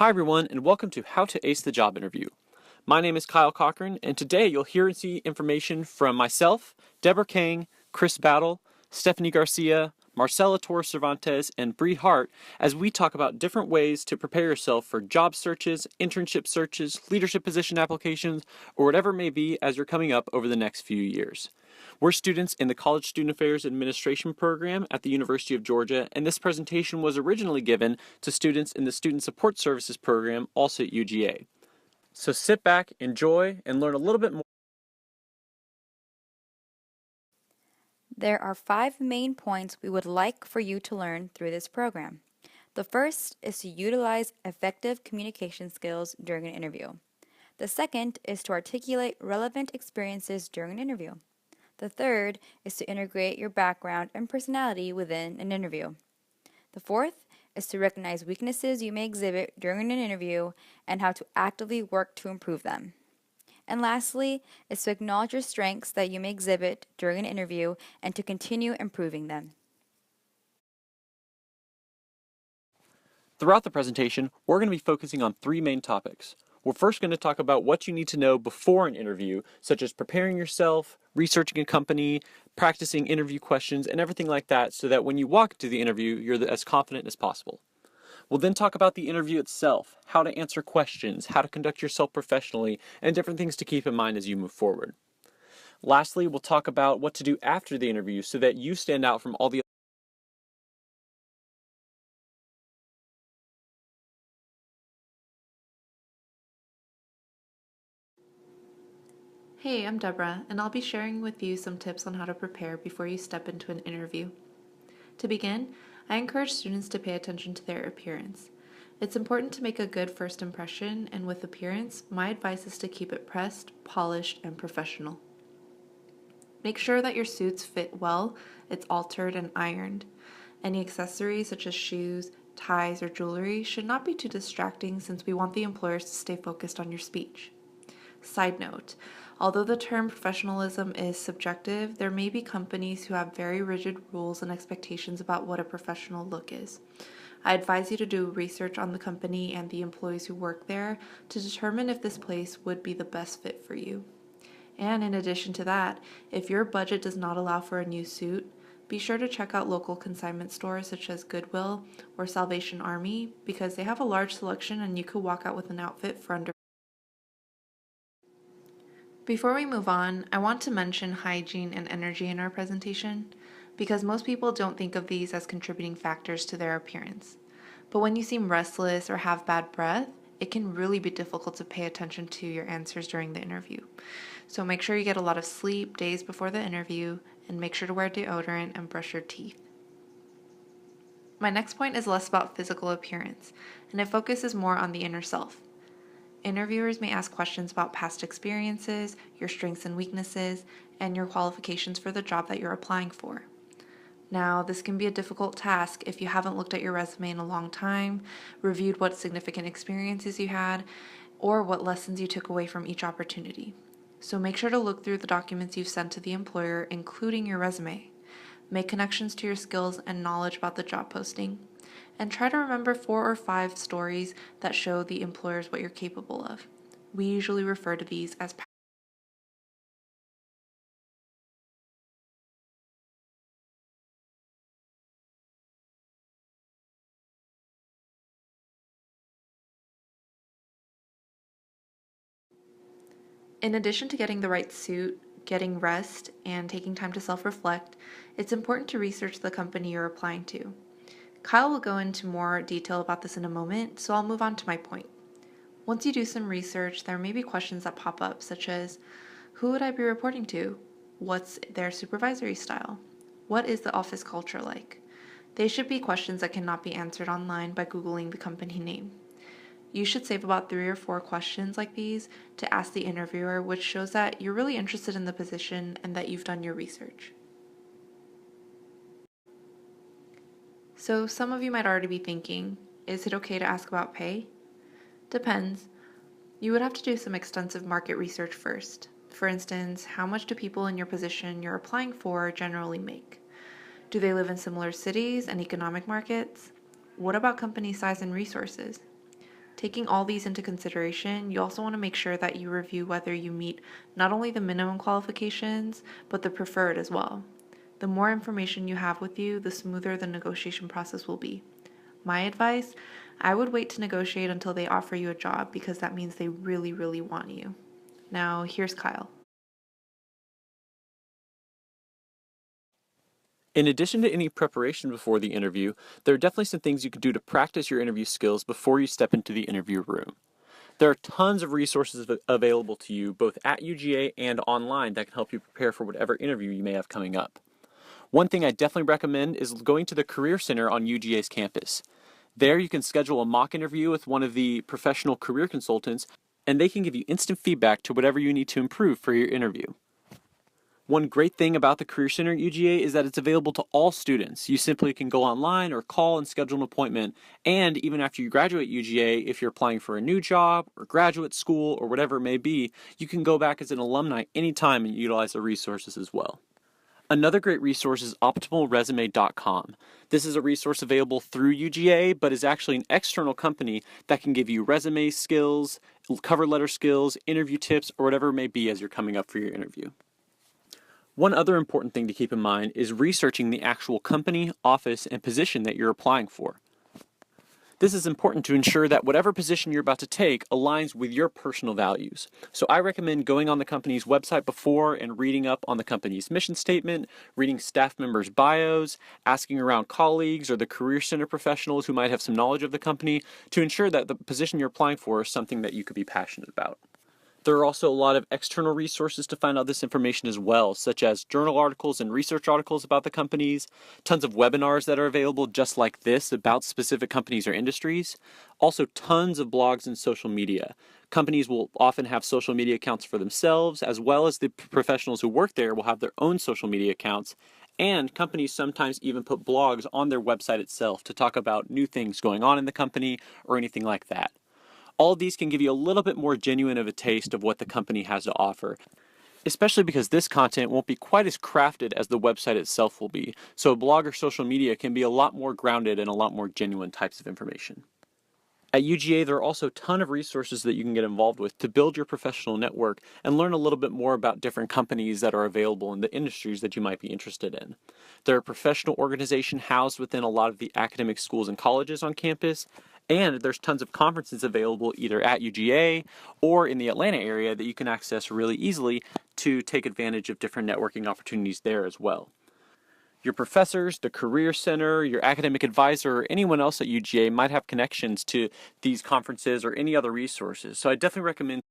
Hi everyone, and welcome to How to Ace the Job Interview. My name is Kyle Cochran, and today you'll hear and see information from myself, Deborah Kang, Chris Battle, Stephanie Garcia, Marcela Torres Cervantes, and Bree Hart as we talk about different ways to prepare yourself for job searches, internship searches, leadership position applications, or whatever it may be as you're coming up over the next few years. We're students in the College Student Affairs Administration program at the University of Georgia, and this presentation was originally given to students in the Student Support Services program, also at UGA. So sit back, enjoy, and learn a little bit more. There are 5 main points we would like for you to learn through this program. The first is to utilize effective communication skills during an interview. The second is to articulate relevant experiences during an interview. The third is to integrate your background and personality within an interview. The fourth is to recognize weaknesses you may exhibit during an interview and how to actively work to improve them. And lastly, is to acknowledge your strengths that you may exhibit during an interview and to continue improving them. Throughout the presentation, we're going to be focusing on 3 main topics. We're first going to talk about what you need to know before an interview, such as preparing yourself, researching a company, practicing interview questions, and everything like that, so that when you walk into the interview, you're as confident as possible. We'll then talk about the interview itself, how to answer questions, how to conduct yourself professionally, and different things to keep in mind as you move forward. Lastly, we'll talk about what to do after the interview so that you stand out from all the Hey, I'm Deborah, and I'll be sharing with you some tips on how to prepare before you step into an interview. To begin, I encourage students to pay attention to their appearance. It's important to make a good first impression, and with appearance, my advice is to keep it pressed, polished, and professional. Make sure that your suits fit well, it's altered and ironed. Any accessories such as shoes, ties, or jewelry should not be too distracting since we want the employers to stay focused on your speech. Side note, although the term professionalism is subjective, there may be companies who have very rigid rules and expectations about what a professional look is. I advise you to do research on the company and the employees who work there to determine if this place would be the best fit for you. And in addition to that, if your budget does not allow for a new suit, be sure to check out local consignment stores such as Goodwill or Salvation Army because they have a large selection and you could walk out with an outfit for under. Before we move on, I want to mention hygiene and energy in our presentation because most people don't think of these as contributing factors to their appearance. But when you seem restless or have bad breath, it can really be difficult to pay attention to your answers during the interview. So make sure you get a lot of sleep days before the interview and make sure to wear deodorant and brush your teeth. My next point is less about physical appearance, and it focuses more on the inner self. Interviewers may ask questions about past experiences, your strengths and weaknesses, and your qualifications for the job that you're applying for. Now, this can be a difficult task if you haven't looked at your resume in a long time, reviewed what significant experiences you had, or what lessons you took away from each opportunity. So make sure to look through the documents you've sent to the employer, including your resume. Make connections to your skills and knowledge about the job posting. And try to remember 4 or 5 stories that show the employers what you're capable of. We usually refer to these as In addition to getting the right suit, getting rest, and taking time to self-reflect, it's important to research the company you're applying to. Kyle will go into more detail about this in a moment, so I'll move on to my point. Once you do some research, there may be questions that pop up, such as, who would I be reporting to? What's their supervisory style? What is the office culture like? They should be questions that cannot be answered online by Googling the company name. You should save about 3 or 4 questions like these to ask the interviewer, which shows that you're really interested in the position and that you've done your research. So some of you might already be thinking, is it okay to ask about pay? Depends. You would have to do some extensive market research first. For instance, how much do people in your position you're applying for generally make? Do they live in similar cities and economic markets? What about company size and resources? Taking all these into consideration, you also want to make sure that you review whether you meet not only the minimum qualifications, but the preferred as well. The more information you have with you, the smoother the negotiation process will be. My advice, I would wait to negotiate until they offer you a job because that means they really, really want you. Now, here's Kyle. In addition to any preparation before the interview, there are definitely some things you can do to practice your interview skills before you step into the interview room. There are tons of resources available to you both at UGA and online that can help you prepare for whatever interview you may have coming up. One thing I definitely recommend is going to the Career Center on UGA's campus. There you can schedule a mock interview with one of the professional career consultants, and they can give you instant feedback to whatever you need to improve for your interview. One great thing about the Career Center at UGA is that it's available to all students. You simply can go online or call and schedule an appointment. And even after you graduate UGA, if you're applying for a new job or graduate school or whatever it may be, you can go back as an alumni anytime and utilize the resources as well. Another great resource is optimalresume.com. This is a resource available through UGA, but is actually an external company that can give you resume skills, cover letter skills, interview tips, or whatever it may be as you're coming up for your interview. One other important thing to keep in mind is researching the actual company, office, and position that you're applying for. This is important to ensure that whatever position you're about to take aligns with your personal values. So I recommend going on the company's website before and reading up on the company's mission statement, reading staff members' bios, asking around colleagues or the Career Center professionals who might have some knowledge of the company to ensure that the position you're applying for is something that you could be passionate about. There are also a lot of external resources to find out this information as well, such as journal articles and research articles about the companies, tons of webinars that are available just like this about specific companies or industries, also tons of blogs and social media. Companies will often have social media accounts for themselves, as well as the professionals who work there will have their own social media accounts, and companies sometimes even put blogs on their website itself to talk about new things going on in the company or anything like that. All of these can give you a little bit more genuine of a taste of what the company has to offer, especially because this content won't be quite as crafted as the website itself will be, so a blog or social media can be a lot more grounded and a lot more genuine types of information. At UGA, there are also a ton of resources that you can get involved with to build your professional network and learn a little bit more about different companies that are available in the industries that you might be interested in. There are professional organizations housed within a lot of the academic schools and colleges on campus, and there's tons of conferences available either at UGA or in the Atlanta area that you can access really easily to take advantage of different networking opportunities there as well. Your professors, the Career Center, your academic advisor, or anyone else at UGA might have connections to these conferences or any other resources. So I definitely recommend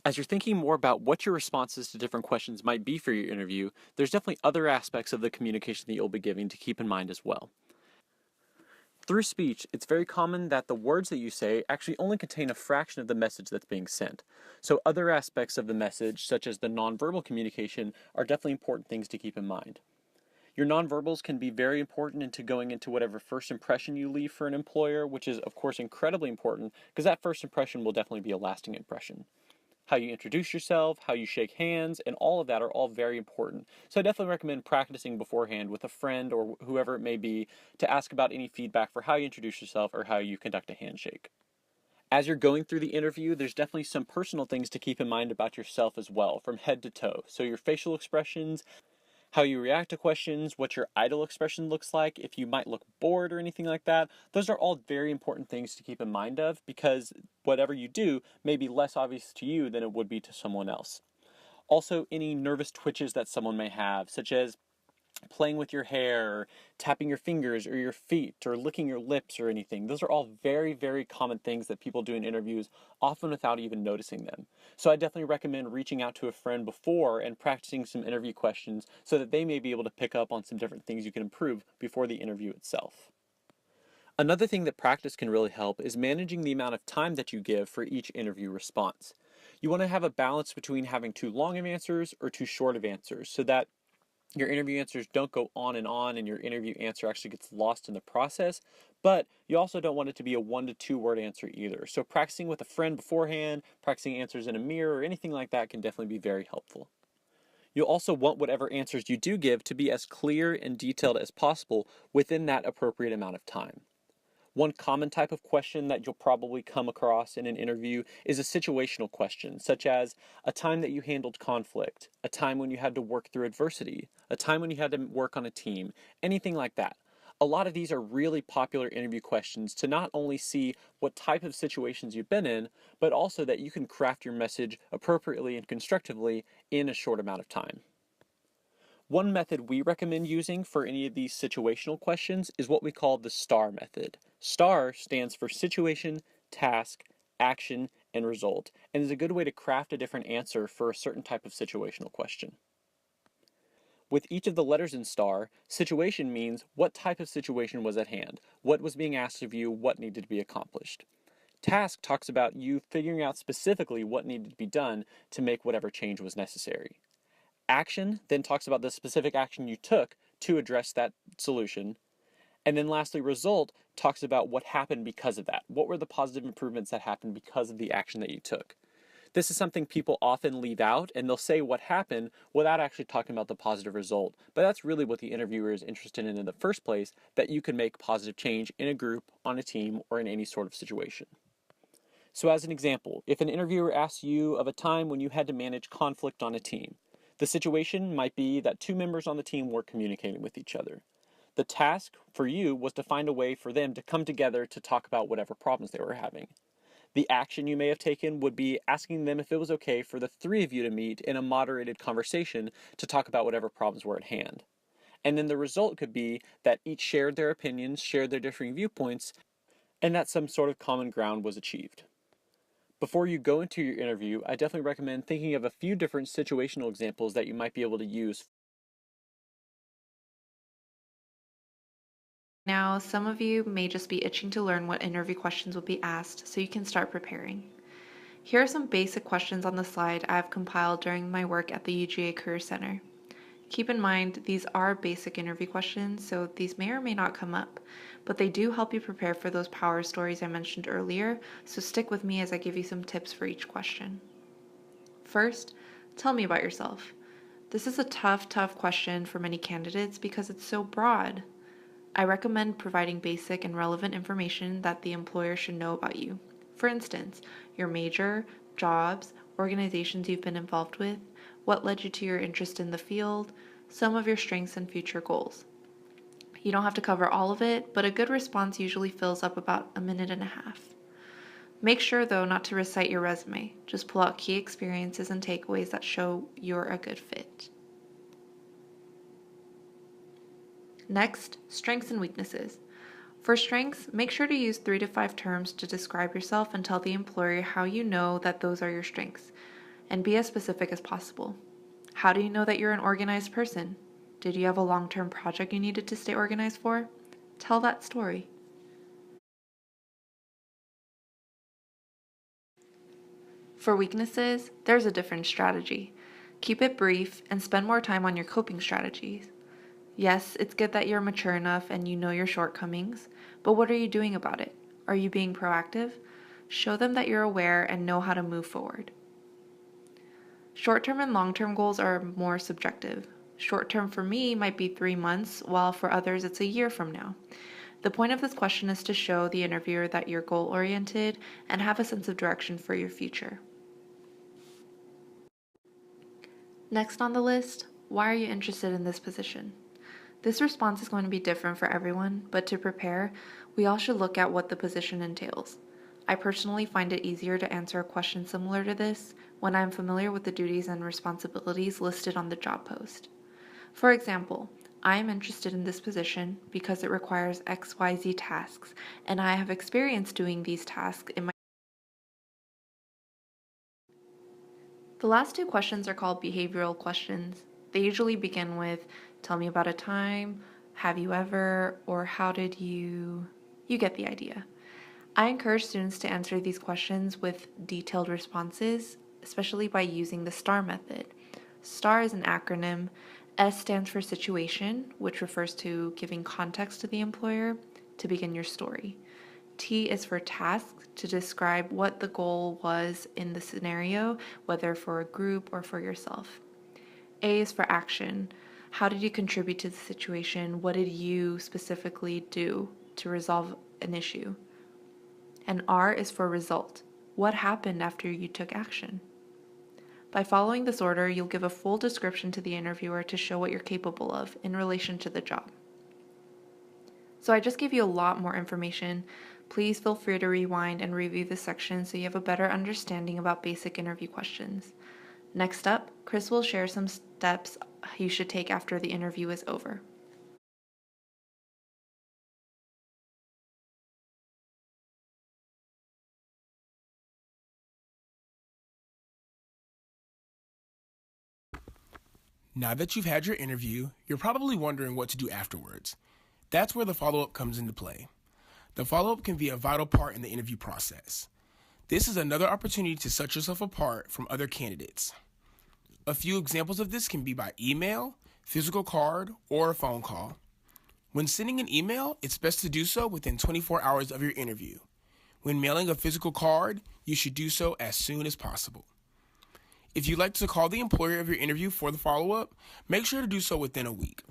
as you're thinking more about what your responses to different questions might be for your interview, there's definitely other aspects of the communication that you'll be giving to keep in mind as well. Through speech, it's very common that the words that you say actually only contain a fraction of the message that's being sent. So other aspects of the message, such as the nonverbal communication, are definitely important things to keep in mind. Your nonverbals can be very important into going into whatever first impression you leave for an employer, which is of course incredibly important because that first impression will definitely be a lasting impression. How you introduce yourself, how you shake hands, and all of that are all very important. So I definitely recommend practicing beforehand with a friend or whoever it may be to ask about any feedback for how you introduce yourself or how you conduct a handshake. As you're going through the interview, there's definitely some personal things to keep in mind about yourself as well, from head to toe. So your facial expressions, how you react to questions, what your idle expression looks like, if you might look bored or anything like that. Those are all very important things to keep in mind of because whatever you do may be less obvious to you than it would be to someone else. Also, any nervous twitches that someone may have, such as playing with your hair, or tapping your fingers or your feet, or licking your lips or anything. Those are all very, very common things that people do in interviews, often without even noticing them. So I definitely recommend reaching out to a friend before and practicing some interview questions so that they may be able to pick up on some different things you can improve before the interview itself. Another thing that practice can really help is managing the amount of time that you give for each interview response. You want to have a balance between having too long of answers or too short of answers so that your interview answers don't go on and your interview answer actually gets lost in the process, but you also don't want it to be a 1 to 2 word answer either. So practicing with a friend beforehand, practicing answers in a mirror or anything like that can definitely be very helpful. You'll also want whatever answers you do give to be as clear and detailed as possible within that appropriate amount of time. One common type of question that you'll probably come across in an interview is a situational question, such as a time that you handled conflict, a time when you had to work through adversity, a time when you had to work on a team, anything like that. A lot of these are really popular interview questions to not only see what type of situations you've been in, but also that you can craft your message appropriately and constructively in a short amount of time. One method we recommend using for any of these situational questions is what we call the STAR method. STAR stands for situation, task, action, and result, and is a good way to craft a different answer for a certain type of situational question. With each of the letters in STAR, situation means what type of situation was at hand, what was being asked of you, what needed to be accomplished. Task talks about you figuring out specifically what needed to be done to make whatever change was necessary. Action then talks about the specific action you took to address that solution. And then lastly, result talks about what happened because of that. What were the positive improvements that happened because of the action that you took? This is something people often leave out, and they'll say what happened without actually talking about the positive result. But that's really what the interviewer is interested in the first place, that you can make positive change in a group, on a team, or in any sort of situation. So as an example, if an interviewer asks you of a time when you had to manage conflict on a team, the situation might be that two members on the team weren't communicating with each other. The task for you was to find a way for them to come together to talk about whatever problems they were having. The action you may have taken would be asking them if it was okay for the three of you to meet in a moderated conversation to talk about whatever problems were at hand. And then the result could be that each shared their opinions, shared their differing viewpoints, and that some sort of common ground was achieved. Before you go into your interview, I definitely recommend thinking of a few different situational examples that you might be able to use. Now, some of you may just be itching to learn what interview questions will be asked, so you can start preparing. Here are some basic questions on the slide I have compiled during my work at the UGA Career Center. Keep in mind, these are basic interview questions, so these may or may not come up, but they do help you prepare for those power stories I mentioned earlier, so stick with me as I give you some tips for each question. First, tell me about yourself. This is a tough question for many candidates because it's so broad. I recommend providing basic and relevant information that the employer should know about you. For instance, your major, jobs, organizations you've been involved with, what led you to your interest in the field, some of your strengths and future goals. You don't have to cover all of it, but a good response usually fills up about a minute and a half. Make sure, though, not to recite your resume. Just pull out key experiences and takeaways that show you're a good fit. Next, strengths and weaknesses. For strengths, make sure to use 3 to 5 terms to describe yourself and tell the employer how you know that those are your strengths, and be as specific as possible. How do you know that you're an organized person? Did you have a long-term project you needed to stay organized for? Tell that story. For weaknesses, there's a different strategy. Keep it brief and spend more time on your coping strategies. Yes, it's good that you're mature enough and you know your shortcomings, but what are you doing about it? Are you being proactive? Show them that you're aware and know how to move forward. Short-term and long-term goals are more subjective. Short-term for me might be 3 months, while for others it's a year from now. The point of this question is to show the interviewer that you're goal-oriented and have a sense of direction for your future. Next on the list, why are you interested in this position? This response is going to be different for everyone, but to prepare, we all should look at what the position entails. I personally find it easier to answer a question similar to this when I am familiar with the duties and responsibilities listed on the job post. For example, I am interested in this position because it requires XYZ tasks, and I have experience doing these tasks in my. The last 2 questions are called behavioral questions. They usually begin with, tell me about a time, have you ever, or how did you get the idea. I encourage students to answer these questions with detailed responses, especially by using the STAR method. STAR is an acronym. S stands for situation, which refers to giving context to the employer to begin your story. T is for task, to describe what the goal was in the scenario, whether for a group or for yourself. A is for action. How did you contribute to the situation? What did you specifically do to resolve an issue? And R is for result. What happened after you took action? By following this order, you'll give a full description to the interviewer to show what you're capable of in relation to the job. So I just gave you a lot more information. Please feel free to rewind and review this section so you have a better understanding about basic interview questions. Next up, Chris will share some steps you should take after the interview is over. Now that you've had your interview, you're probably wondering what to do afterwards. That's where the follow-up comes into play. The follow-up can be a vital part in the interview process. This is another opportunity to set yourself apart from other candidates. A few examples of this can be by email, physical card, or a phone call. When sending an email, it's best to do so within 24 hours of your interview. When mailing a physical card, you should do so as soon as possible. If you'd like to call the employer of your interview for the follow-up, make sure to do so within a week.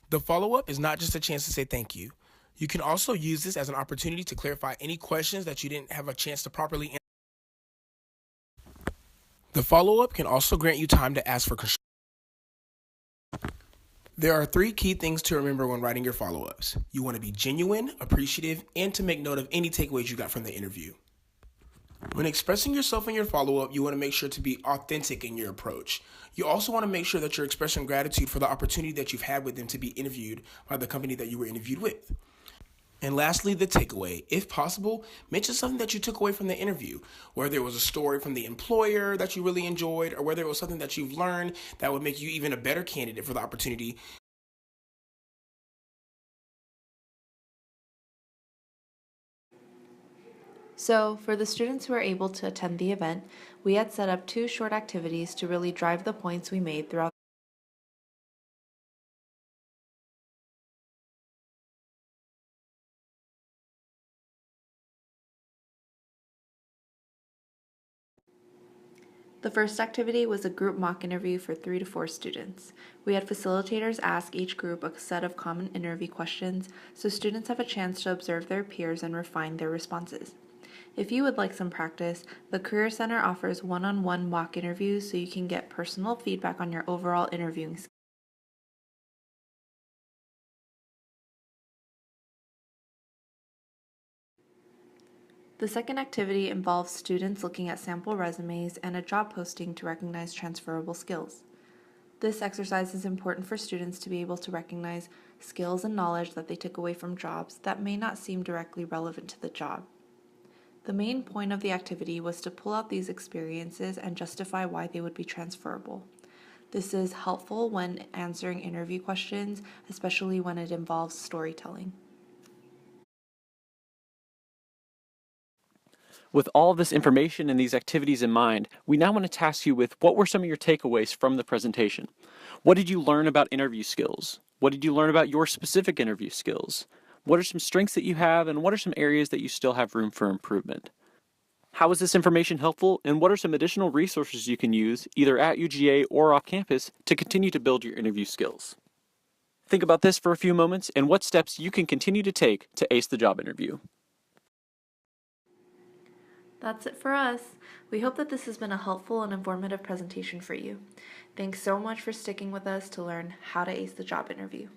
The follow-up is not just a chance to say thank you. You can also use this as an opportunity to clarify any questions that you didn't have a chance to properly answer. The follow-up can also grant you time to ask for construction. There are 3 key things to remember when writing your follow-ups. You want to be genuine, appreciative, and to make note of any takeaways you got from the interview. When expressing yourself in your follow-up, you want to make sure to be authentic in your approach. You also want to make sure that you're expressing gratitude for the opportunity that you've had with them to be interviewed by the company that you were interviewed with. And lastly, the takeaway. If possible, mention something that you took away from the interview, whether it was a story from the employer that you really enjoyed, or whether it was something that you've learned that would make you even a better candidate for the opportunity. So, for the students who are able to attend the event, we had set up 2 short activities to really drive the points we made throughout. The first activity was a group mock interview for 3 to 4 students. We had facilitators ask each group a set of common interview questions so students have a chance to observe their peers and refine their responses. If you would like some practice, the Career Center offers one-on-one mock interviews so you can get personal feedback on your overall interviewing skills. The second activity involves students looking at sample resumes and a job posting to recognize transferable skills. This exercise is important for students to be able to recognize skills and knowledge that they took away from jobs that may not seem directly relevant to the job. The main point of the activity was to pull out these experiences and justify why they would be transferable. This is helpful when answering interview questions, especially when it involves storytelling. With all this information and these activities in mind, we now want to task you with what were some of your takeaways from the presentation? What did you learn about interview skills? What did you learn about your specific interview skills? What are some strengths that you have, and what are some areas that you still have room for improvement? How is this information helpful, and what are some additional resources you can use, either at UGA or off campus, to continue to build your interview skills? Think about this for a few moments and what steps you can continue to take to ace the job interview. That's it for us. We hope that this has been a helpful and informative presentation for you. Thanks so much for sticking with us to learn how to ace the job interview.